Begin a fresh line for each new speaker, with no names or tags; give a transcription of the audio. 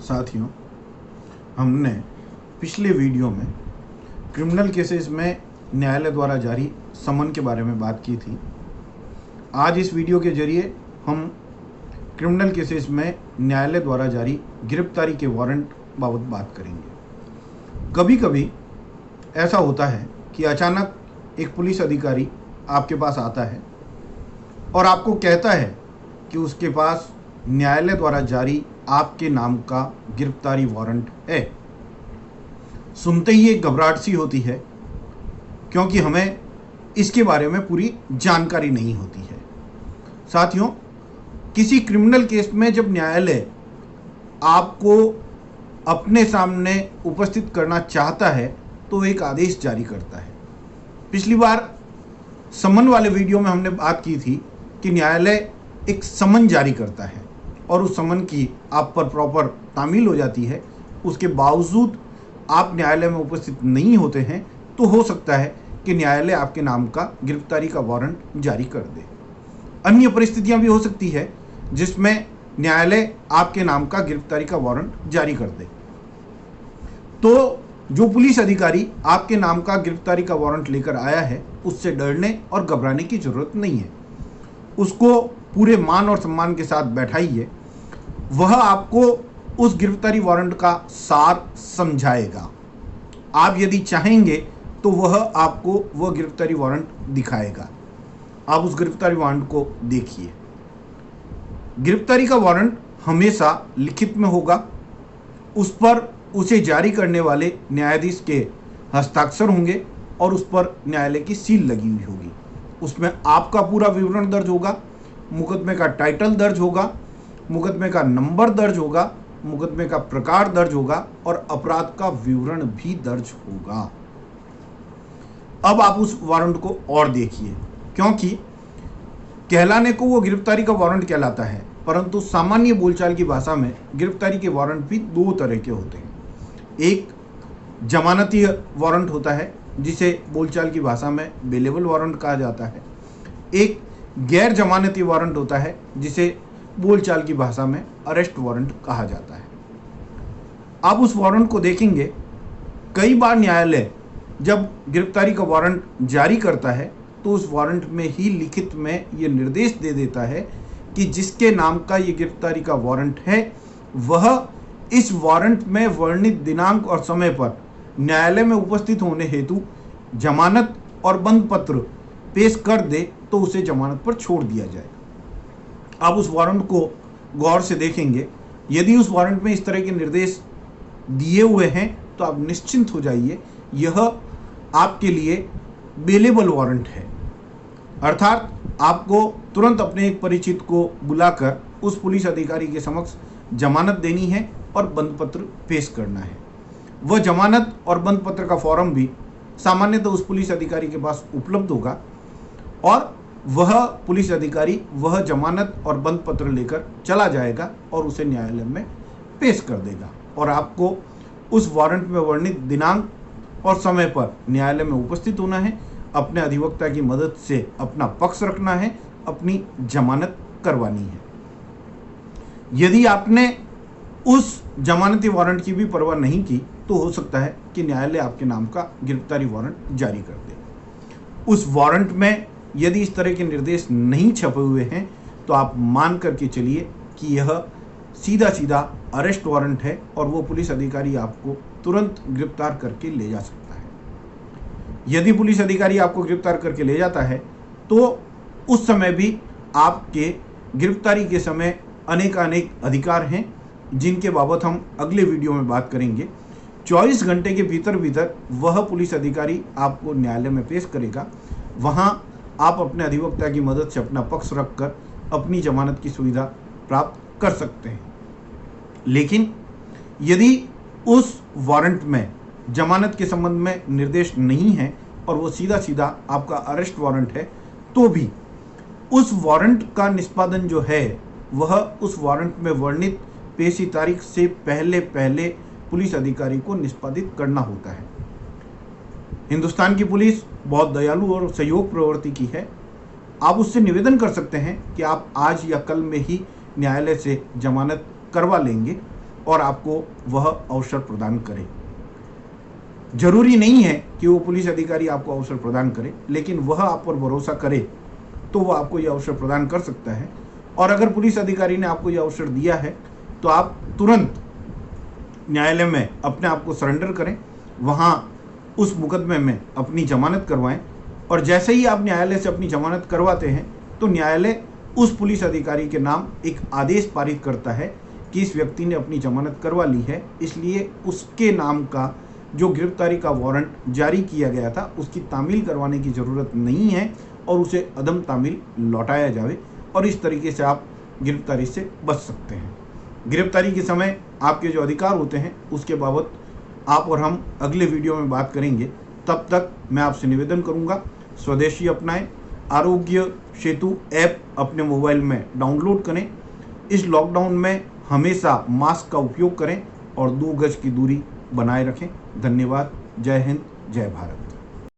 साथियों, हमने पिछले वीडियो में क्रिमिनल केसेस में न्यायालय द्वारा जारी समन के बारे में बात की थी। आज इस वीडियो के जरिए हम क्रिमिनल केसेस में न्यायालय द्वारा जारी गिरफ्तारी के वारंट बाबत बात करेंगे। कभी कभी ऐसा होता है कि अचानक एक पुलिस अधिकारी आपके पास आता है और आपको कहता है कि उसके पास न्यायालय द्वारा जारी आपके नाम का गिरफ्तारी वारंट है। सुनते ही एक घबराहट सी होती है, क्योंकि हमें इसके बारे में पूरी जानकारी नहीं होती है। साथियों, किसी क्रिमिनल केस में जब न्यायालय आपको अपने सामने उपस्थित करना चाहता है तो एक आदेश जारी करता है। पिछली बार समन वाले वीडियो में हमने बात की थी कि न्यायालय एक समन जारी करता है और उस समन की आप पर प्रॉपर तामील हो जाती है। उसके बावजूद आप न्यायालय में उपस्थित नहीं होते हैं तो हो सकता है कि न्यायालय आपके नाम का गिरफ्तारी का वारंट जारी कर दे। अन्य परिस्थितियां भी हो सकती है जिसमें न्यायालय आपके नाम का गिरफ्तारी का वारंट जारी कर दे। तो जो पुलिस अधिकारी आपके नाम का गिरफ्तारी का वारंट लेकर आया है, उससे डरने और घबराने की जरूरत नहीं है। उसको पूरे मान और सम्मान के साथ बैठाइए। वह आपको उस गिरफ्तारी वारंट का सार समझाएगा। आप यदि चाहेंगे तो वह आपको वह गिरफ्तारी वारंट दिखाएगा। आप उस गिरफ्तारी वारंट को देखिए। गिरफ्तारी का वारंट हमेशा लिखित में होगा। उस पर उसे जारी करने वाले न्यायाधीश के हस्ताक्षर होंगे और उस पर न्यायालय की सील लगी हुई होगी। उसमें आपका पूरा विवरण दर्ज होगा, मुकदमे का टाइटल दर्ज होगा, मुकदमे का नंबर दर्ज होगा, मुकदमे का प्रकार दर्ज होगा और अपराध का विवरण भी दर्ज होगा। अब आप उस वारंट को और देखिए, क्योंकि कहलाने को वो गिरफ्तारी का वारंट कहलाता है, परंतु सामान्य बोलचाल की भाषा में गिरफ्तारी के वारंट भी दो तरह के होते हैं। एक जमानती वारंट होता है, जिसे बोलचाल की भाषा में बेलेबल वारंट कहा जाता है। एक गैर जमानती वारंट होता है, जिसे बोलचाल की भाषा में अरेस्ट वारंट कहा जाता है। आप उस वारंट को देखेंगे। कई बार न्यायालय जब गिरफ्तारी का वारंट जारी करता है तो उस वारंट में ही लिखित में ये निर्देश दे देता है कि जिसके नाम का ये गिरफ्तारी का वारंट है वह इस वारंट में वर्णित दिनांक और समय पर न्यायालय में उपस्थित होने हेतु जमानत और बंद पत्र पेश कर दे तो उसे जमानत पर छोड़ दिया जाए। आप उस वारंट को गौर से देखेंगे। यदि उस वारंट में इस तरह के निर्देश दिए हुए हैं तो आप निश्चिंत हो जाइए, यह आपके लिए बेलेबल वारंट है। अर्थात आपको तुरंत अपने एक परिचित को बुलाकर उस पुलिस अधिकारी के समक्ष जमानत देनी है और बंद पत्र पेश करना है। वह जमानत और बंद पत्र का फॉर्म भी सामान्यतः उस पुलिस अधिकारी के पास उपलब्ध होगा और वह पुलिस अधिकारी वह जमानत और बंद पत्र लेकर चला जाएगा और उसे न्यायालय में पेश कर देगा और आपको उस वारंट में वर्णित दिनांक और समय पर न्यायालय में उपस्थित होना है, अपने अधिवक्ता की मदद से अपना पक्ष रखना है, अपनी जमानत करवानी है। यदि आपने उस जमानती वारंट की भी परवाह नहीं की तो हो सकता है कि न्यायालय आपके नाम का गिरफ्तारी वारंट जारी कर दे। उस वारंट में यदि इस तरह के निर्देश नहीं छपे हुए हैं तो आप मान करके चलिए कि यह सीधा सीधा अरेस्ट वारंट है और वो पुलिस अधिकारी आपको तुरंत गिरफ्तार करके ले जा सकता है। यदि पुलिस अधिकारी आपको गिरफ्तार करके ले जाता है तो उस समय भी आपके गिरफ्तारी के समय अनेक अधिकार हैं, जिनके बाबत हम अगले वीडियो में बात करेंगे। 24 घंटे के भीतर वह पुलिस अधिकारी आपको न्यायालय में पेश करेगा। वहाँ आप अपने अधिवक्ता की मदद से अपना पक्ष रखकर अपनी जमानत की सुविधा प्राप्त कर सकते हैं। लेकिन यदि उस वारंट में जमानत के संबंध में निर्देश नहीं है और वो सीधा सीधा आपका अरेस्ट वारंट है तो भी उस वारंट का निष्पादन जो है वह उस वारंट में वर्णित पेशी तारीख से पहले पुलिस अधिकारी को निष्पादित करना होता है। हिंदुस्तान की पुलिस बहुत दयालु और सहयोग प्रवृत्ति की है। आप उससे निवेदन कर सकते हैं कि आप आज या कल में ही न्यायालय से जमानत करवा लेंगे और आपको वह अवसर प्रदान करे। जरूरी नहीं है कि वो पुलिस अधिकारी आपको अवसर प्रदान करे, लेकिन वह आप पर भरोसा करे तो वह आपको यह अवसर प्रदान कर सकता है। और अगर पुलिस अधिकारी ने आपको यह अवसर दिया है तो आप तुरंत न्यायालय में अपने आप को सरेंडर करें, वहाँ उस मुकदमे में अपनी जमानत करवाएं। और जैसे ही आप न्यायालय से अपनी जमानत करवाते हैं तो न्यायालय उस पुलिस अधिकारी के नाम एक आदेश पारित करता है कि इस व्यक्ति ने अपनी जमानत करवा ली है, इसलिए उसके नाम का जो गिरफ्तारी का वारंट जारी किया गया था उसकी तामील करवाने की ज़रूरत नहीं है और उसे अदम तामील लौटाया जाए। और इस तरीके से आप गिरफ्तारी से बच सकते हैं। गिरफ्तारी के समय आपके जो अधिकार होते हैं उसके बाबत आप और हम अगले वीडियो में बात करेंगे। तब तक मैं आपसे निवेदन करूंगा, स्वदेशी अपनाएं, आरोग्य सेतु ऐप अपने मोबाइल में डाउनलोड करें। इस लॉकडाउन में हमेशा मास्क का उपयोग करें और 2 गज की दूरी बनाए रखें। धन्यवाद। जय हिंद, जय भारत।